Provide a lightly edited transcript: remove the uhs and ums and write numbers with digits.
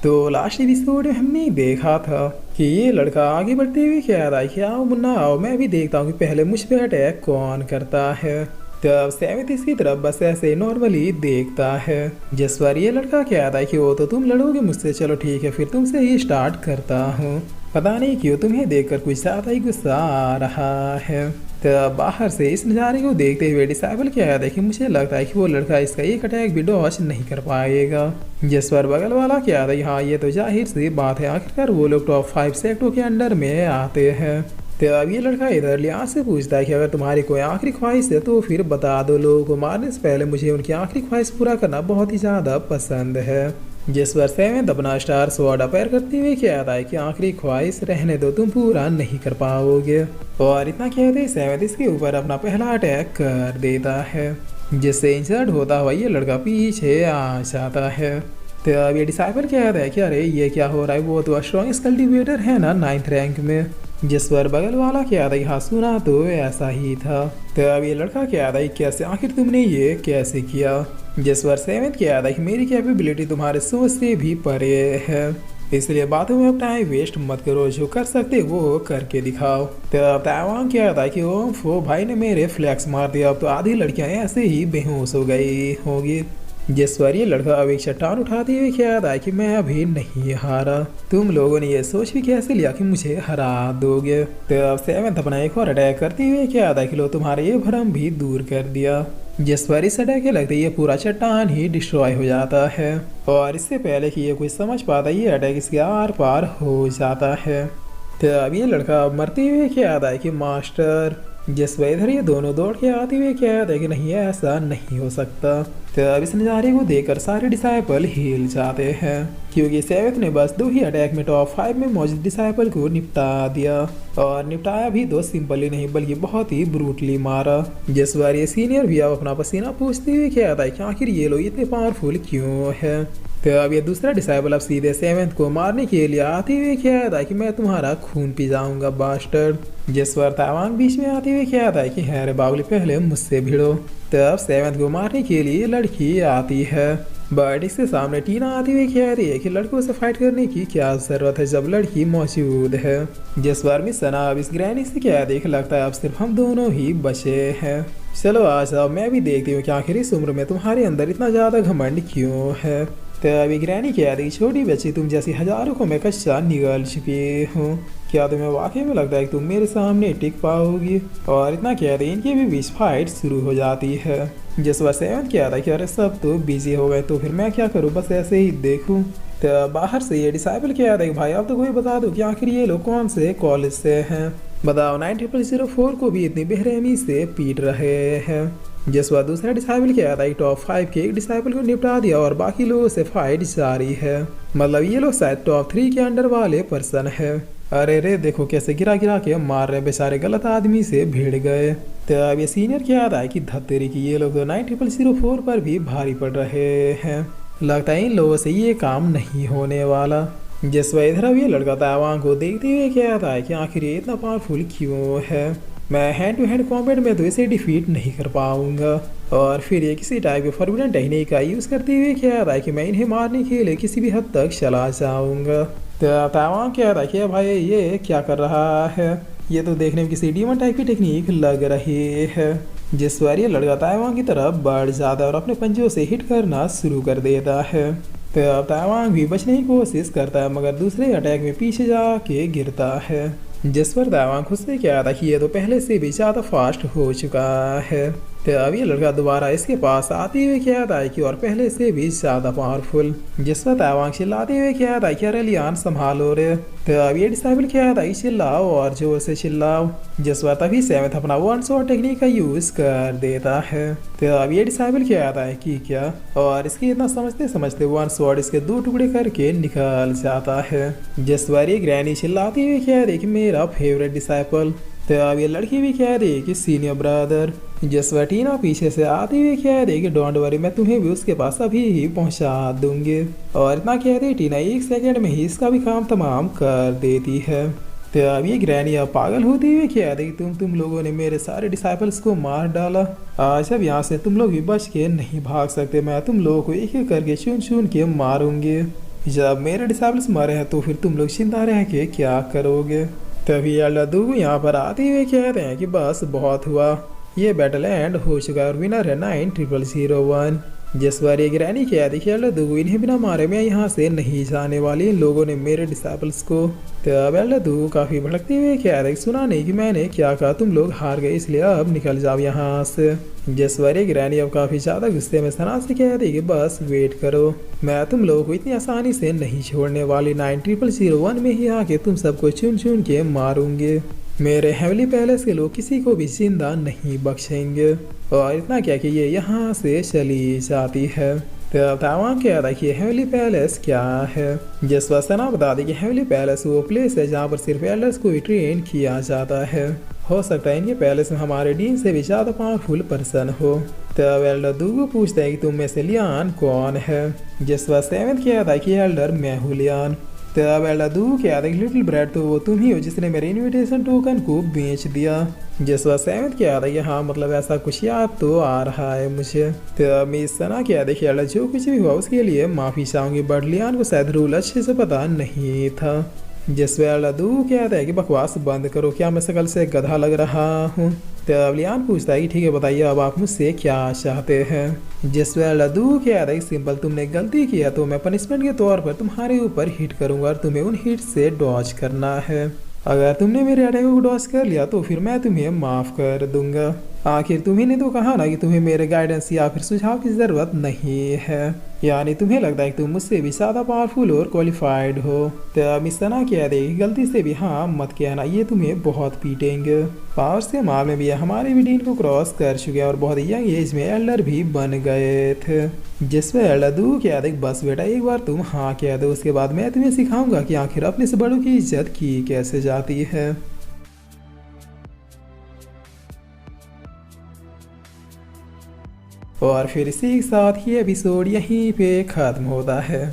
तो last episode में हमने देखा था कि ये लड़का आगे बढ़ते हुए कह रहा है कि आओ मुन्ना आओ, मैं भी देखता हूँ कि पहले मुझ पे अटैक कौन करता है। तब सैमित इसकी तरफ बस ऐसे नॉर्मली देखता है, जिस पर ये लड़का कहता है कि वो तो तुम लड़ोगे मुझसे, चलो ठीक है फिर तुमसे ही स्टार्ट करता हूँ। पता नहीं क्यों तुम्हें देखकर कुछ ज्यादा ही गुस्सा आ रहा है। तब बाहर से इस नज़ारे को देखते हुए डिसाइबल कहता है कि मुझे लगता है कि वो लड़का इसका एक अटैक भी डॉज नहीं कर पाएगा। जिस पर बगल वाला कहता है हाँ ये तो जाहिर सी बात है, आखिरकार वो लोग टॉप 5 सेक्टरों के अंडर में आते हैं। तो अब ये लड़का इधर लिहाज से पूछता है कि अगर तुम्हारी कोई आखिरी ख्वाहिश है तो फिर बता दो, लोगों को मारने से पहले मुझे उनकी आखिरी ख्वाहिश पूरा करना बहुत ही ज़्यादा पसंद है। जिस पर सेवेंथ अपना स्टार स्वॉर्ड अपेयर करते हुए कहता है कि आखिरी ख्वाहिश रहने दो, तुम पूरा नहीं कर पाओगे। और इतना कहते ही सेवेंथ इसके ऊपर अपना पहला अटैक कर देता है, जिससे इंजर्ड होता हुआ ये लड़का पीछे आ जाता है। तो अब ये डिसाइबल कहता है कि अरे ये क्या हो रहा है, वो तो स्ट्रॉन्गेस्ट कल्टिवेटर है ना 9th रैंक में। जिस पर बगल वाला कहता है हाँ सुना तो ऐसा ही था। तो अब ये लड़का कहता है कैसे, आखिर तुमने ये कैसे किया। जिस पर सेवेंथ कहता है कि मेरी कैपेबिलिटी तुम्हारे सोच से भी परे है, इसलिए बातों में अब टाइम वेस्ट मत करो, जो कर सकते वो करके दिखाओ। तो अब ताइवान कहता है कि वो भाई ने मेरे फ्लैक्स मार दिया, अब तो आधी लड़कियां ऐसे ही बेहोश हो गई होगी। जिस पर ये लड़का अब एक चट्टान उठाते हुए कहता है कि मैं अभी नहीं हारा, तुम लोगों ने ये सोच भी कैसे लिया कि मुझे हरा दोगे। तो अब सेवेंथ अपना एक और अटैक करते हुए कहता है कि लो तुम्हारा ये भ्रम भी दूर कर दिया। जिस पर इस अटैक के लगते ये पूरा चट्टान ही डिस्ट्रॉय हो जाता है, और इससे पहले कि ये कुछ समझ पाता ये अटैक इसके आर पार हो जाता है। तो अब ये लड़का मरते हुए कहता है कि मास्टर। जिस पर इधर ये दोनों दौड़ के आते हुए कहते हैं कि नहीं ऐसा नहीं हो सकता। तो अब इस नज़ारे को देखकर सारे डिसाइपल हिल जाते हैं, क्योंकि सेवेंथ ने बस 2 ही अटैक में टॉप 5 में मौजूद डिसाइपल को निपटा दिया, और निपटाया भी तो सिंपली नहीं बल्कि बहुत ही ब्रूटली मारा। जिस बार ये सीनियर भी अब अपना पसीना पूछते हुए कहता है कि आखिर ये लोग इतने पावरफुल क्यों है। तो अब ये दूसरा डिसाइबल अब सीधे सेवेंथ को मारने के लिए आते हुए कहता है कि मैं तुम्हारा खून पी जाऊंगा बास्टर्ड। जिस पर ताइवान बीच में आते हुए कहता है कि अरे बावली पहले मुझसे भिड़ो। तब सेवेंथ को मारने के लिए लड़की आती है, बट इसके सामने टीना आती हुई कह रही है कि लड़कों से फाइट करने की क्या जरूरत है जब लड़की मौजूद है। जिस बार मिस सना अब इस ग्रैनी से क्या देख लगता है अब सिर्फ हम दोनों ही बचे हैं, चलो आज अब मैं भी देखती हूँ कि आखिर इस उम्र में तुम्हारे अंदर इतना ज़्यादा घमंड क्यों है। तो अभी ग्रैनी कह रही छोटी बच्ची तुम जैसी हजारों को मैं कच्चा निगल चुकी हूँ, क्या तुम्हें वाकई में लगता है कि तुम मेरे सामने टिक पाओगी। और इतना कह रही इनके भी बीच फाइट शुरू हो जाती है। जिस बार सेवन कह रहा है कि अरे सब तो बिजी हो गए तो फिर मैं क्या करूँ, बस ऐसे ही देखूँ। तो बाहर से ये डिसाइबल कह रहा है कि भाई अब तो कोई बता दो कि आखिर ये लोग कौन से कॉलेज से हैं, बताओ 9004 को भी इतनी बेरहमी से पीट रहे हैं। जिस बार दूसरा डिसाइबल कह रहा है टॉप 5 के एक डिसाइबल को निपटा दिया और बाकी लोगों से फाइट जारी है, मतलब ये लोग शायद टॉप 3 के अंडर वाले पर्सन है। अरे रे देखो कैसे गिरा गिरा के मार रहे, बेचारे गलत आदमी से भिड़ गए। तो अब ये सीनियर क्या रहा है कि धत्तेरी की ये लोग तो 9004 पर भी भारी पड़ रहे हैं, लगता है इन लोगों से ये काम नहीं होने वाला। जिस वजह इधर अब ये लड़का ताइवान को देखते हुए कहता है कि आखिर ये इतना पावरफुल क्यों है, मैं हैंड टू हैंड कॉम्बैट में तो इसे डिफीट नहीं कर पाऊंगा। और फिर ये किसी टाइप के फॉरबिडन टेक्निक का यूज़ करते हुए कह रहा है कि मैं इन्हें मारने के लिए किसी भी हद तक चला जाऊंगा। तो ताइवान कह रहा है कि भाई ये क्या कर रहा है, ये तो देखने में किसी डीमन टाइप की टेक्निक लग रही है। जिस बार ये लड़का ताइवान की तरफ बढ़ जाता है और अपने पंजों से हिट करना शुरू कर देता है। तो अब ताइवान भी बचने की कोशिश करता है मगर दूसरे अटैक में पीछे जाके गिरता है। जिस पर ताइवान खुद से क्या था कि ये तो पहले से भी ज़्यादा फास्ट हो चुका है। तो अब ये लड़का दोबारा इसके पास आते हुए कहता है कि और पहले से भी ज़्यादा पावरफुल। जिस पर ताइवान चिल्लाते हुए कहता है कि अरे लियान संभालो रे। तो अब ये डिसाइबल कहता है कि चिल्लाओ और जोर से चिल्लाओ। जिस पर तभी सेवेंथ अपना वन शॉट टेक्निक का यूज़ कर देता है। तो अब ये डिसाइबल कहता है कि क्या, और इसके इतना समझते समझते वन शॉट इसके 2 टुकड़े करके निकल जाता है। जिस पर ये ग्रैनी चिल्लाती हुई कह रही कि मेरा फेवरेट डिसाइपल। तो अब ये लड़की भी कह रही है कि सीनियर ब्रदर। जिस पर टीना पीछे से आती हुई कह रही कि डोंट वरी मैं तुम्हें भी उसके पास अभी ही पहुंचा दूंगी। और इतना कह रही टीना 1 सेकंड में ही इसका भी काम तमाम कर देती है। तो अब ये ग्रैनी अब पागल होती हुई कह रही तुम लोगों ने मेरे सारे डिसाइपल्स को मार डाला, आज अब यहाँ से तुम लोग भी बच के नहीं भाग सकते, मैं तुम लोगों को एक एक करके चुन चुन के मारूंगी। जब मेरे डिसेबल्स मरे हैं तो फिर तुम लोग जिंदा रह के क्या करोगे। तभी लड्डू यहाँ पर आते हुए कहते हैं कि बस बहुत हुआ, ये बैटल एंड हो चुका है और विनर है 9001। जिस बार ये ग्रैनी कह दी कि लड्डू इन्हें बिना मारे मैं यहाँ से नहीं जाने वाली, इन लोगों ने मेरे डिसेबल्स को। तब लड्डू काफी भड़कते हुए कह रहे सुना नहीं कि मैंने क्या कहा, तुम लोग हार गए इसलिए अब निकल जाओ यहाँ से। जिस बार ये ग्रैनी अब काफी ज्यादा गुस्से में सना से कह रही कि बस वेट करो, मैं तुम लोगों को इतनी आसानी से नहीं छोड़ने वाली, 9001 में ही आके तुम सबको चुन चुन के मारूंगे। मेरे हेवली पैलेस के लोग किसी को भी जिंदा नहीं बख्शेंगे। और इतना क्या कि ये यहाँ से चली जाती है। तब तावान कह रहा है कि हेवली पैलेस क्या है। जिस वक्त सना बता दी कि हेवली पैलेस वो प्लेस है जहाँ पर सिर्फ एल्डर्स को ही ट्रेन किया जाता है। हो सकता है इनके पैलेस में हमारे डीन से भी ज्यादा पावरफुल पर्सन हो। तब एल्डर दूगो पूछता है कि तुम में से लियान कौन है। जिस वक्त सेवेंथ कहता है कि एल्डर मैं हूँ लियान। तब एल्डर दूगो कहता है कि लिटिल ब्रेड तो वो तुम ही हो जिसने मेरे इनविटेशन टोकन को बेच दिया। जिस वक्त सेवेंथ कहता है कि हाँ मतलब ऐसा कुछ याद तो आ रहा है मुझे। तब मिस सना कहता है कि एल्डर जो कुछ भी हुआ उसके लिए माफी चाहूंगी, बट लियान को शायद रूल अच्छे से पता नहीं था। जिस वेला दू कहता है कि बकवास बंद करो, क्या मैं शकल से गधा लग रहा हूँ। तब लियान पूछता है कि ठीक है बताइए अब आप मुझसे क्या चाहते हैं। जिस वेला दू कहता है कि सिंपल, तुमने गलती किया तो मैं पनिशमेंट के तौर पर तुम्हारे ऊपर हिट करूंगा और तुम्हें उन हिट से डॉज करना है। अगर तुमने मेरे अटैक को डॉज कर लिया तो फिर मैं तुम्हें माफ कर दूंगा। आखिर तुम्हें ने तो कहा ना कि तुम्हें मेरे गाइडेंस या फिर सुझाव की जरूरत नहीं है, यानी तुम्हें लगता है कि तुम मुझसे भी ज्यादा पावरफुल और क्वालिफाइड हो। तब इस तरह कह दे गलती से भी हाँ मत कहना, ये तुम्हें बहुत पीटेंगे। पावर से मामले में भी हमारे भी डीन को क्रॉस कर चुके और बहुत यंग एज में एल्डर भी बन गए थे। जिसमें एल्डर दू कह दे बस बेटा एक बार तुम हाँ कह दो, उसके बाद मैं तुम्हें सिखाऊंगा कि आखिर अपने से बड़ों की इज्जत की कैसे जाती है। और फिर इसी के साथ ये एपिसोड यहीं पे खत्म होता है।